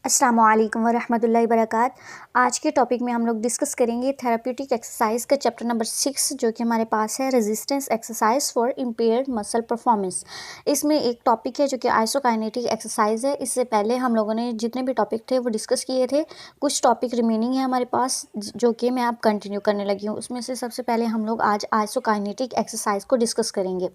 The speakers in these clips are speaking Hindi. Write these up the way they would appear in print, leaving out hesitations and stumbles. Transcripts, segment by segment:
अस्सलामु अलैकुम वरहमतुल्लाहि वबरकात। आज के टॉपिक में हम लोग डिस्कस करेंगे थेराप्यूटिक एक्सरसाइज का चैप्टर नंबर 6 जो कि हमारे पास है resistance exercise for impaired muscle performance. इसमें एक टॉपिक है जो कि आइसोकाइनेटिक एक्सरसाइज है। इससे पहले हम लोगों ने जितने भी टॉपिक थे वो डिस्कस किए थे। कुछ टॉपिक रिमेनिंग है हमारे पास जो कि मैं अब कंटिन्यू करने लगी हूँ। उसमें से सबसे पहले हम लोग आज आइसोकाइनेटिक एक्सरसाइज को डिस्कस करेंगे।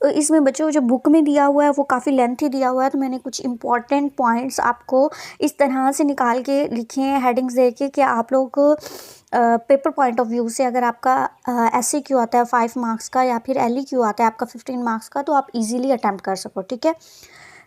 तो इसमें बच्चों जो बुक में दिया हुआ है वो काफ़ी लेंथी दिया हुआ है, तो मैंने कुछ इंपॉर्टेंट पॉइंट्स आपको इस तरह से निकाल के लिखे हैं हेडिंग्स दे के कि आप लोग पेपर पॉइंट ऑफ व्यू से अगर आपका SCQ आता है 5 मार्क्स का या फिर LEQ आता है आपका 15 मार्क्स का, तो आप इजीली अटैम्प्ट कर सको। ठीक है,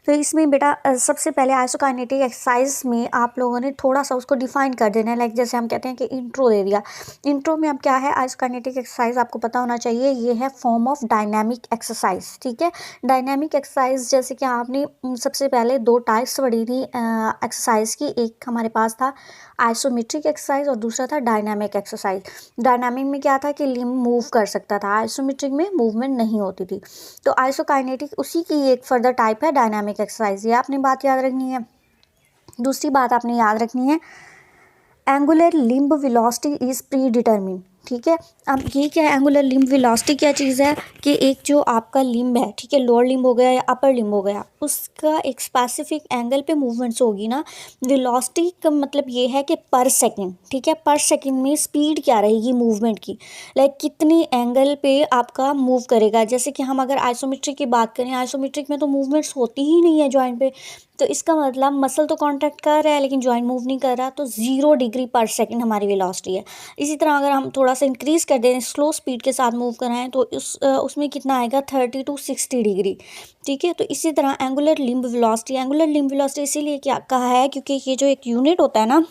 तो इसमें बेटा सबसे पहले आइसोकाइनेटिक एक्सरसाइज में आप लोगों ने थोड़ा सा उसको डिफाइन कर देना है। लाइक जैसे हम कहते हैं कि इंट्रो दे दिया। इंट्रो में अब क्या है, आइसोकाइनेटिक एक्सरसाइज आपको पता होना चाहिए ये है फॉर्म ऑफ डायनामिक एक्सरसाइज। ठीक है, डायनामिक एक्सरसाइज जैसे कि आपने सबसे पहले 2 टाइप्स पढ़ी थी एक्सरसाइज की। एक हमारे पास था आइसोमेट्रिक एक्सरसाइज और दूसरा था डायनामिक एक्सरसाइज। डायनामिक में क्या था कि लिम्ब मूव कर सकता था, आइसोमेट्रिक में मूवमेंट नहीं होती थी। तो आइसोकाइनेटिक उसी की एक फर्दर टाइप है डायनामिक एक्सरसाइज। ये आपने बात याद रखनी है। दूसरी बात आपने याद रखनी है, angular limb velocity is pre determine. ठीक है, अब ये क्या है, एंगुलर लिम्ब वेलोसिटी क्या चीज़ है कि एक जो आपका लिम्ब है, ठीक है, लोअर लिम्ब हो गया या अपर लिम्ब हो गया, उसका एक स्पेसिफिक एंगल पे मूवमेंट्स होगी ना। वेलोसिटी का मतलब ये है कि पर सेकंड, ठीक है, पर सेकंड में स्पीड क्या रहेगी मूवमेंट की, लाइक कितनी एंगल पे आपका मूव करेगा। जैसे कि हम अगर आइसोमेट्रिक की बात करें, आइसोमेट्रिक में तो मूवमेंट्स होती ही नहीं है जॉइंट पे, तो इसका मतलब मसल तो कॉन्ट्रैक्ट कर रहा है लेकिन जॉइंट मूव नहीं कर रहा, तो 0 डिग्री पर सेकंड हमारी वेलोसिटी है। इसी तरह अगर हम थोड़ा सा इंक्रीज़ कर दें, स्लो स्पीड के साथ मूव कराएं, तो उसमें कितना आएगा 30 to 60 डिग्री। ठीक है, तो इसी तरह एंगुलर लिम्ब वेलोसिटी इसीलिए क्या कहा है क्योंकि ये जो एक यूनिट होता है ना,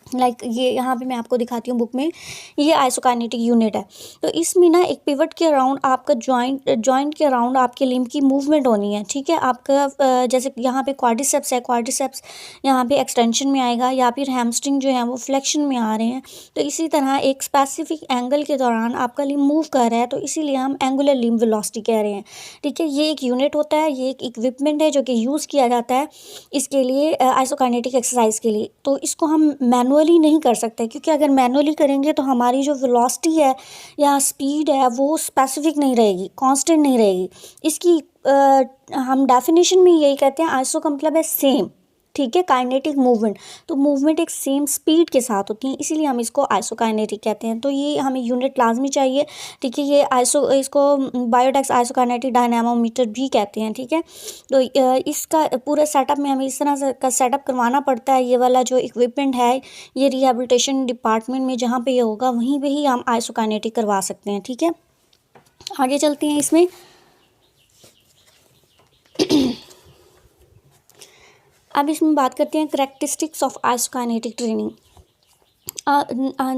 लाइक ये यहाँ पे मैं आपको दिखाती हूँ बुक में, ये आइसोकाइनेटिक यूनिट है। तो इसमें ना एक पिवट के अराउंड आपका जॉइंट के अराउंड आपके लिम्ब की मूवमेंट होनी है। ठीक है, आपका जैसे यहाँ पे क्वाड्रिसेप्स है, क्वाड्रिसेप्स यहाँ पे एक्सटेंशन में आएगा, या फिर हैमस्ट्रिंग जो है वो फ्लेक्शन में आ रहे हैं। तो इसी तरह एक स्पेसिफिक एंगल के दौरान आपका लिम्ब मूव कर रहा है, तो इसीलिए हम एंगुलर लिम्ब वेलोसिटी कह रहे हैं। ठीक है, ये एक यूनिट होता है, ये एक इक्विपमेंट है जो कि यूज़ किया जाता है इसके लिए, आइसोकाइनेटिक एक्सरसाइज के लिए। तो इसको हम मैनुअली नहीं कर सकते, क्योंकि अगर मैनुअली करेंगे तो हमारी जो वेलोसिटी है या स्पीड है वो स्पेसिफिक नहीं रहेगी, कांस्टेंट नहीं रहेगी। इसकी हम डेफिनेशन में यही कहते हैं, आइसो का मतलब है सेम। ठीक है, काइनेटिक मूवमेंट, तो मूवमेंट एक सेम स्पीड के साथ होती है, इसीलिए हम इसको आइसोकाइनेटिक कहते हैं। तो ये हमें यूनिट लाजमी चाहिए। ठीक है, ये इसको बायोडेक्स आइसोकाइनेटिक डायनामोमीटर भी कहते हैं। ठीक है, तो इसका पूरे सेटअप में हमें इस तरह से का सेटअप करवाना पड़ता है। ये वाला जो इक्विपमेंट है ये रिहेबिलिटेशन डिपार्टमेंट में जहाँ पे ये होगा वहीं पे ही हम आइसोकाइनेटिक करवा सकते हैं। ठीक है, आगे चलते हैं इसमें। अब इसमें बात करते हैं करेक्टरिस्टिक्स ऑफ आइसोकाइनेटिक ट्रेनिंग।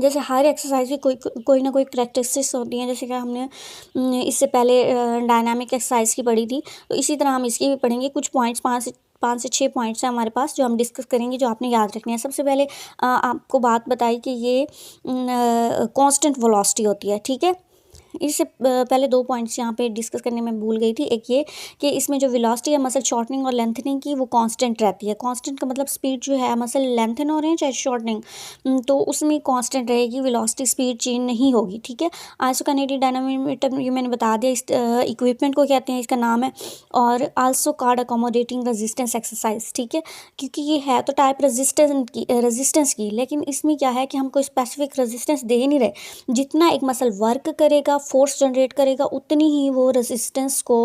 जैसे हर एक्सरसाइज की कोई ना कोई करेक्टरिस्टिक्स होती हैं। जैसे कि हमने इससे पहले डायनामिक एक्सरसाइज की पढ़ी थी, तो इसी तरह हम इसकी भी पढ़ेंगे। कुछ पॉइंट्स 5 से 6 पॉइंट्स हैं हमारे पास जो हम डिस्कस करेंगे, जो आपने याद रखने हैं। सबसे पहले आपको बात बताई कि ये कांस्टेंट वेलोसिटी होती है। ठीक है, इससे पहले 2 पॉइंट्स यहाँ पे डिस्कस करने में भूल गई थी। एक ये कि इसमें जो वेलोसिटी है मसल शॉर्टनिंग और लेंथनिंग की, वो कांस्टेंट रहती है। कांस्टेंट का मतलब स्पीड जो है, मसल लेंथन हो रहे हैं चाहे शॉर्टनिंग, तो उसमें कांस्टेंट रहेगी, वेलोसिटी स्पीड चेंज नहीं होगी। ठीक है, आइसोकाइनेटिक डायनामोमीटर ये मैंने बता दिया, इस इक्विपमेंट को कहते हैं, इसका नाम है। और also called accommodating resistance exercise. ठीक है, क्योंकि ये है तो टाइप रेजिस्टेंस की, लेकिन इसमें क्या है कि हम कोई स्पेसिफिक रेजिस्टेंस दे नहीं रहे। जितना एक मसल वर्क करेगा, फोर्स जनरेट करेगा, उतनी ही वो रेजिस्टेंस को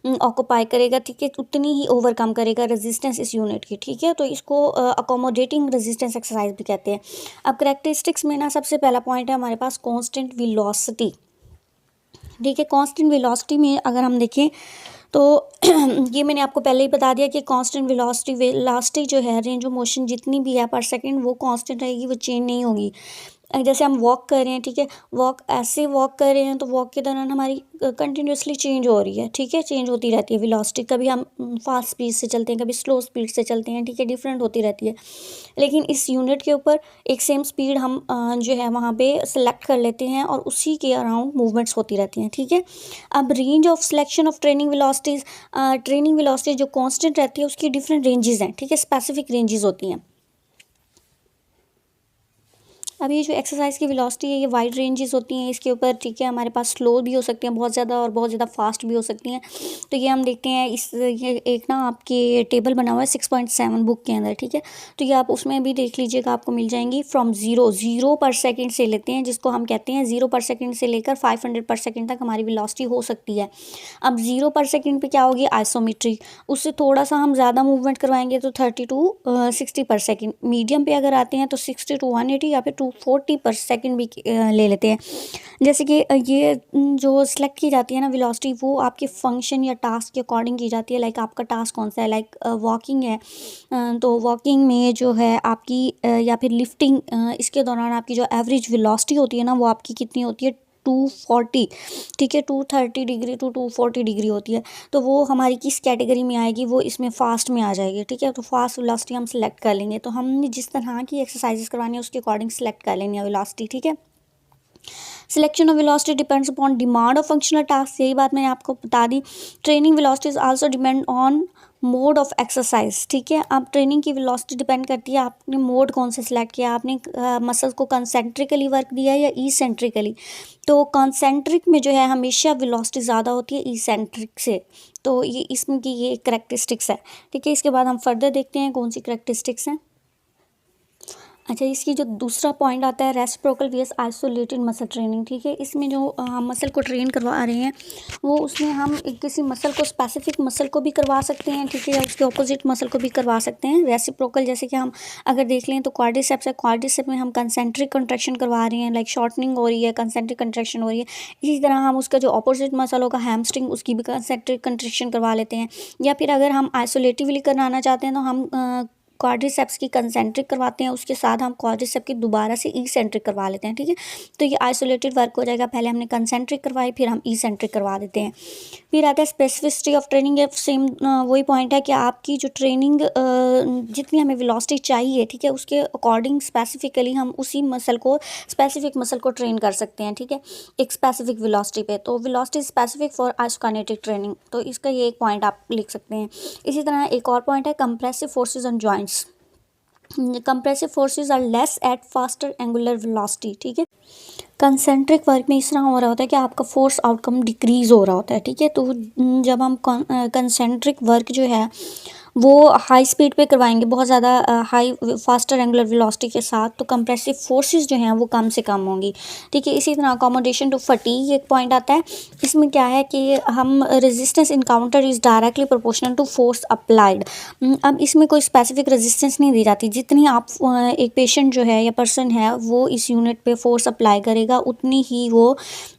ऑक्यूपाई करेगा। ठीक है, उतनी ही ओवरकम करेगा रेजिस्टेंस इस यूनिट की। ठीक है, तो इसको अकोमोडेटिंग रेजिस्टेंस एक्सरसाइज भी कहते हैं। अब करेक्टरिस्टिक्स में ना सबसे पहला पॉइंट है हमारे पास कांस्टेंट वेलोसिटी। ठीक है, कांस्टेंट वेलोसिटी में अगर हम देखें तो ये मैंने आपको पहले ही बता दिया कि कांस्टेंट वेलोसिटी जो है, रेंज ऑफ मोशन जितनी भी है पर सेकंड, वो कांस्टेंट रहेगी, वो चेंज नहीं होगी। जैसे हम वॉक कर रहे हैं, ठीक है, वॉक ऐसे वॉक कर रहे हैं तो वॉक के दौरान हमारी कंटिन्यूसली चेंज हो रही है, ठीक है, चेंज होती रहती है वेलोसिटी। कभी हम फास्ट स्पीड से चलते हैं, कभी स्लो स्पीड से चलते हैं, ठीक है, डिफरेंट होती रहती है। लेकिन इस यूनिट के ऊपर एक सेम स्पीड हम जो है वहाँ पे सेलेक्ट कर लेते हैं और उसी के अराउंड मूवमेंट्स होती रहती हैं, ठीक है। अब range of selection of training velocities जो कांस्टेंट रहती है उसकी डिफरेंट रेंजेस हैं, ठीक है, स्पेसिफिक रेंजेस होती हैं। अब ये जो एक्सरसाइज की वेलोसिटी है ये वाइड रेंजेस होती हैं इसके ऊपर, ठीक है। हमारे पास स्लो भी हो सकती हैं बहुत ज़्यादा और बहुत ज़्यादा फास्ट भी हो सकती हैं। तो ये हम देखते हैं ये एक ना आपके टेबल बना हुआ है 6.7 बुक के अंदर, ठीक है। तो ये आप उसमें भी देख लीजिएगा, आपको मिल जाएंगी। फ्रॉम ज़ीरो पर सेकेंड से लेते हैं, जिसको हम कहते हैं 0 पर सेकेंड से लेकर 500 पर सेकेंड तक हमारी वेलोसिटी हो सकती है। अब 0 पर सेकेंड पे क्या होगी, आइसोमेट्रिक। उससे थोड़ा सा हम ज़्यादा मूवमेंट करवाएंगे तो 30 टू 60 पर सेकेंड। मीडियम पे अगर आते हैं तो 60 टू 180 या फिर 240 पर सेकेंड भी ले लेते हैं। जैसे कि ये जो सिलेक्ट की जाती है ना वेलोसिटी, वो आपके फंक्शन या टास्क के अकॉर्डिंग की जाती है। लाइक आपका टास्क कौन सा है, लाइक वॉकिंग है, तो वॉकिंग में जो है आपकी या फिर लिफ्टिंग, इसके दौरान आपकी जो एवरेज वेलोसिटी होती है ना वो आपकी कितनी होती है, 240, ठीक है, 230 डिग्री टू 240 डिग्री होती है। तो वो हमारी किस कैटेगरी में आएगी, वो इसमें फास्ट में आ जाएगी, ठीक है। तो फास्ट वेलोसिटी हम सेलेक्ट कर लेंगे। तो हमने जिस तरह की एक्सरसाइजेस करवानी है उसके अकॉर्डिंग सेलेक्ट कर लेनी है वेलोसिटी, ठीक है। Selection of velocity depends upon demand of functional task, यही बात मैंने आपको बता दी। Training velocity is also depend on mode of exercise, ठीक है। अब ट्रेनिंग की वेलोसिटी डिपेंड करती है आपने मोड कौन से सिलेक्ट किया, आपने मसल्स को कंसेंट्रिकली वर्क दिया है या इसेंट्रिकली। तो कंसेंट्रिक में जो है हमेशा वेलोसिटी ज़्यादा होती है इसेंट्रिक से। तो ये इसमें की ये करेक्टरिस्टिक्स है, ठीक है। इसके बाद हम फर्दर देखते हैं कौन सी करेक्टरिस्टिक्स हैं। अच्छा, इसकी जो दूसरा पॉइंट आता है reciprocal VS isolated muscle training, ठीक है। इसमें जो हम मसल को ट्रेन करवा रहे हैं वो उसमें हम किसी मसल को, स्पेसिफिक मसल को भी करवा सकते हैं, ठीक है, या उसके ऑपोजिट मसल को भी करवा सकते हैं। रेसिप्रोकल जैसे कि हम अगर देख लें तो क्वाड्रिसेप्स है, क्वाड्रिसेप में हम कंसेंट्रिक कंट्रैक्शन करवा रहे हैं, लाइक शॉर्टनिंग हो रही है, कंसेंट्रिक कंट्रैक्शन हो रही है। इसी तरह हम उसका जो ऑपोजिट मसल होगा हैमस्ट्रिंग, उसकी भी कंसेंट्रिक कंट्रैक्शन करवा लेते हैं। या फिर अगर हम आइसोलेटिवली कराना चाहते हैं तो हम क्वाड्रिसेप्स की कंसेंट्रिक करवाते हैं, उसके साथ हम क्वाड्रिसेप की दोबारा से इसेंट्रिक करवा लेते हैं, ठीक है। तो ये आइसोलेटेड वर्क हो जाएगा। पहले हमने कंसेंट्रिक करवाई, फिर हम इसेंट्रिक करवा देते हैं। फिर आता है स्पेसिफिसिटी ऑफ ट्रेनिंग। ये सेम वही पॉइंट है कि आपकी जो ट्रेनिंग जितनी हमें वेलोसिटी चाहिए, ठीक है, उसके अकॉर्डिंग स्पेसिफिकली हम उसी मसल को, स्पेसिफिक मसल को ट्रेन कर सकते हैं, ठीक है, एक स्पेसिफिक वेलोसिटी पे। तो वेलोसिटी स्पेसिफिक फॉर आइसोकिनेटिक ट्रेनिंग, तो इसका ये एक पॉइंट आप लिख सकते हैं। इसी तरह एक और पॉइंट है compressive forces on joints. Compressive forces are less at faster angular velocity, ठीक है। कंसेंट्रिक वर्क में इस तरह हो रहा होता है कि आपका फोर्स आउटकम डिक्रीज हो रहा होता है, ठीक है। तो जब हम कंसेंट्रिक वर्क जो है वो हाई स्पीड पे करवाएंगे, बहुत ज़्यादा हाई फास्टर एंगुलर वेलोसिटी के साथ, तो कंप्रेसिव फोर्सेस जो हैं वो कम से कम होंगी, ठीक है। इसी तरह अकोमोडेशन टू फटीग एक पॉइंट आता है। इसमें क्या है कि हम resistance encounter is directly proportional to force applied. अब इसमें कोई स्पेसिफिक रेजिस्टेंस नहीं दी जाती, जितनी आप एक पेशेंट जो है या पर्सन है वो इस यूनिट पे फोर्स अप्लाई करेगा उतनी ही वो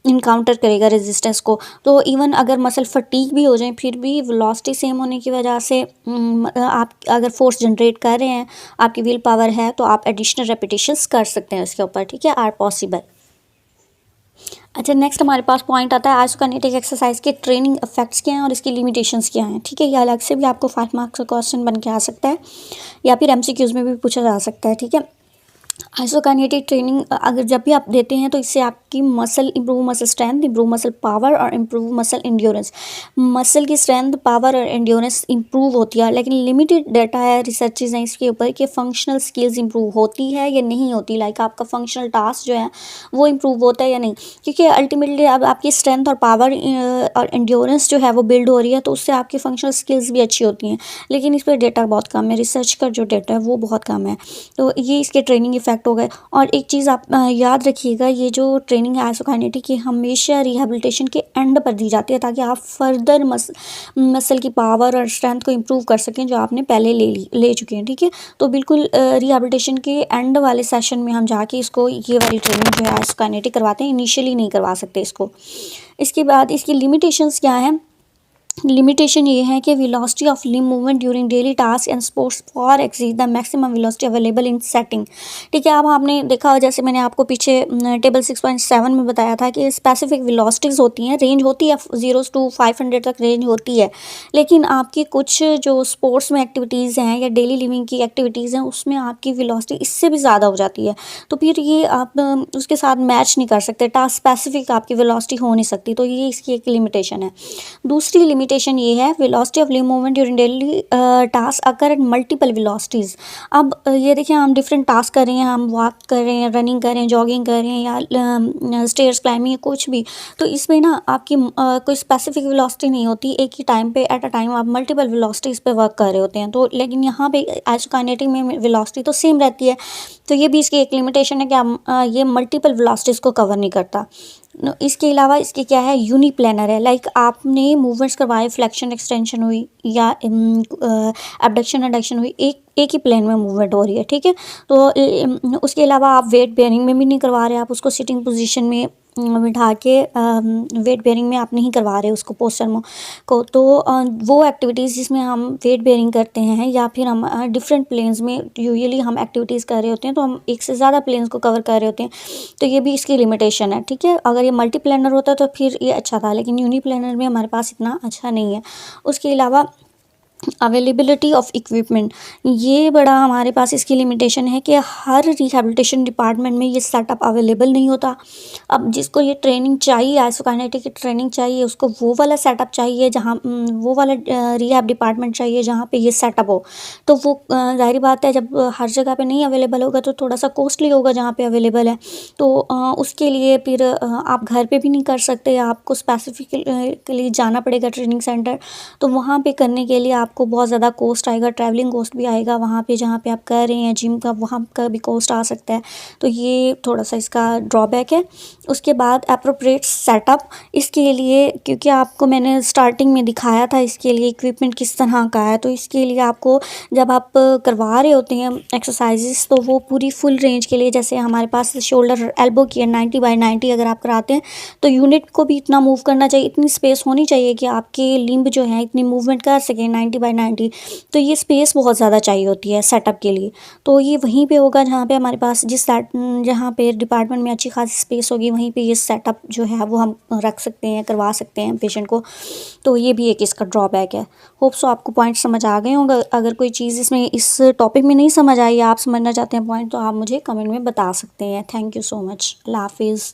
इनकाउंटर करेगा रेजिस्टेंस को। तो इवन अगर मसल फटीग भी हो जाए फिर भी वेलोसिटी सेम होने की वजह से आप अगर फोर्स जनरेट कर रहे हैं, आपकी विल पावर है, तो आप एडिशनल रेपिटेशंस कर सकते हैं इसके ऊपर, ठीक है, आर पॉसिबल। अच्छा, नेक्स्ट हमारे पास पॉइंट आता है आइसोकिनेटिक एक्सरसाइज के ट्रेनिंग इफेक्ट्स क्या हैं और इसकी लिमिटेशंस क्या हैं, ठीक है। ये अलग से भी आपको 5 मार्क्स का क्वेश्चन बन के आ सकता है या फिर एमसीक्यूज में भी पूछा जा सकता है, ठीक है। आइसोकिनेटिक ट्रेनिंग अगर जब भी आप देते हैं तो इससे आपकी muscle improve, muscle strength improve, muscle power और इंप्रूव मसल एंड्योरेंस, मसल की स्ट्रेंथ, पावर और एंड्योरेंस इंप्रूव होती है। लेकिन लिमिटेड डाटा है, रिसर्चेज हैं इसके ऊपर कि फंक्शनल स्किल्स इंप्रूव होती है या नहीं होती, लाइक आपका फंक्शनल टास्क जो है वो इंप्रूव होता है या नहीं। क्योंकि अल्टीमेटली अब आपकी स्ट्रेंथ और पावर और एंड्योरेंस जो है वो बिल्ड हो रही है, तो उससे आपकी फंक्शनल स्किल्स भी अच्छी होती हैं। लेकिन इस पर डेटा बहुत कम है, रिसर्च का जो डेटा है वो बहुत कम है। तो ये इसके ट्रेनिंग इफेक्ट हो गए। और एक चीज़ आप याद रखिएगा, ये जो ट्रेनिंग है आइसोकिनेटिक की हमेशा रिहैबिलिटेशन के एंड पर दी जाती है, ताकि आप फर्दर मसल की पावर और स्ट्रेंथ को इम्प्रूव कर सकें जो आपने पहले ले चुके हैं, ठीक है। तो बिल्कुल रिहैबिलिटेशन के एंड वाले सेशन में हम जाके इसको, ये वाली ट्रेनिंग जो है आइसोकिनेटिक करवाते हैं, इनिशियली नहीं करवा सकते इसको। इसके बाद इसकी लिमिटेशंस क्या हैं, लिमिटेशन ये है कि velocity of limb movement during daily task and sports for exceed the maximum velocity available in setting. ठीक है, अब आपने देखा जैसे मैंने आपको पीछे टेबल 6.7 में बताया था कि स्पेसिफिक वेलोसिटीज़ होती हैं, रेंज होती है 0 to 500 तक रेंज होती है, लेकिन आपकी कुछ जो स्पोर्ट्स में एक्टिविटीज़ हैं या डेली लिविंग की एक्टिविटीज़ हैं उसमें आपकी वेलोसिटी इससे भी ज़्यादा हो जाती है। तो फिर ये आप उसके साथ मैच नहीं कर सकते, टास्क स्पेसिफिक आपकी वेलोसिटी हो नहीं सकती, तो ये इसकी एक लिमिटेशन है। दूसरी लिमिटेशन ये है velocity of limb movement during daily task occur at multiple velocities. अब ये देखिए हम डिफरेंट टास्क कर रहे हैं, हम वॉक कर रहे हैं, रनिंग कर रहे हैं, जॉगिंग कर रहे हैं या स्टेयर्स क्लाइंबिंग या कुछ भी, तो इसमें ना आपकी कोई स्पेसिफिक वेलोसिटी नहीं होती, एक ही टाइम पे एट अ टाइम आप मल्टीपल वेलोसिटीज़ पे वर्क कर रहे होते हैं। तो लेकिन यहाँ पे आइसोकाइनेटिक में वेलोसिटी तो सेम रहती है, तो ये भी इसकी एक लिमिटेशन है कि ये मल्टीपल वेलोसिटीज़ को कवर नहीं करता। इसके अलावा इसके क्या है, यूनिप्लेनर है, लाइक आपने मूवमेंट्स करवाए, फ्लेक्शन एक्सटेंशन हुई या एबडक्शन एडक्शन हुई, एक ही प्लेन में मूवमेंट हो रही है। ठीक है, तो उसके अलावा आप वेट बेयरिंग में भी नहीं करवा रहे, आप उसको सिटिंग पोजीशन में बिठा के वेट बेयरिंग में आप नहीं करवा रहे उसको पोस्चर को। तो वो एक्टिविटीज़ जिसमें हम वेट बेयरिंग करते हैं या फिर हम डिफरेंट प्लेन्स में यूजुअली हम एक्टिविटीज़ कर रहे होते हैं, तो हम एक से ज़्यादा प्लेन्स को कवर कर रहे होते हैं, तो ये भी इसकी लिमिटेशन है। ठीक है, अगर ये मल्टी प्लेनर होता तो फिर ये अच्छा था, लेकिन यूनी प्लेनर में हमारे पास इतना अच्छा नहीं है। उसके अलावा अवेलेबिलिटी ऑफ इक्विपमेंट, ये बड़ा हमारे पास इसकी लिमिटेशन है कि हर रिहैबिलिटेशन डिपार्टमेंट में ये सेटअप अवेलेबल नहीं होता। अब जिसको ये ट्रेनिंग चाहिए, आइसोकाइनेटिक की ट्रेनिंग चाहिए, उसको वो वाला सेटअप चाहिए जहाँ वो वाला रिहैब डिपार्टमेंट चाहिए जहाँ पे ये सेटअप हो। तो वो ज़ाहिर बात है जब हर जगह पे नहीं अवेलेबल होगा तो थोड़ा सा कॉस्टली होगा जहाँ पे अवेलेबल है। तो उसके लिए फिर आप घर पे भी नहीं कर सकते, आपको स्पेसिफिकली जाना पड़ेगा ट्रेनिंग सेंटर। तो वहाँ पे करने के लिए आपको बहुत ज़्यादा कॉस्ट आएगा, ट्रैवलिंग कॉस्ट भी आएगा, वहाँ पे जहाँ पे आप कर रहे हैं जिम का वहाँ का भी कॉस्ट आ सकता है। तो ये थोड़ा सा इसका ड्रॉबैक है। उसके बाद अप्रोप्रिएट सेटअप, इसके लिए क्योंकि आपको मैंने स्टार्टिंग में दिखाया था इसके लिए इक्विपमेंट किस तरह का है, तो इसके लिए आपको जब आप करवा रहे होते हैं एक्सरसाइजेस तो वो पूरी फुल रेंज के लिए, जैसे हमारे पास शोल्डर एल्बो की है 90/90 अगर आप कराते हैं तो यूनिट को भी इतना मूव करना चाहिए, इतनी स्पेस होनी चाहिए कि आपके लिम्ब जो है इतनी मूवमेंट कर सकें 90/90। तो ये स्पेस बहुत ज़्यादा चाहिए होती है सेटअप के लिए। तो ये वहीं पे होगा जहाँ पे हमारे पास जहाँ पे डिपार्टमेंट में अच्छी खासी स्पेस होगी वहीं पे ये सेटअप जो है वो हम रख सकते हैं, करवा सकते हैं पेशेंट को। तो ये भी एक इसका ड्रॉबैक है। होप सो आपको पॉइंट समझ आ गए होंगे। अगर कोई चीज़ इसमें इस टॉपिक में नहीं समझ आई, आप समझना चाहते हैं पॉइंट, तो आप मुझे कमेंट में बता सकते हैं। Thank you so much. अल्लाह हाफिज़।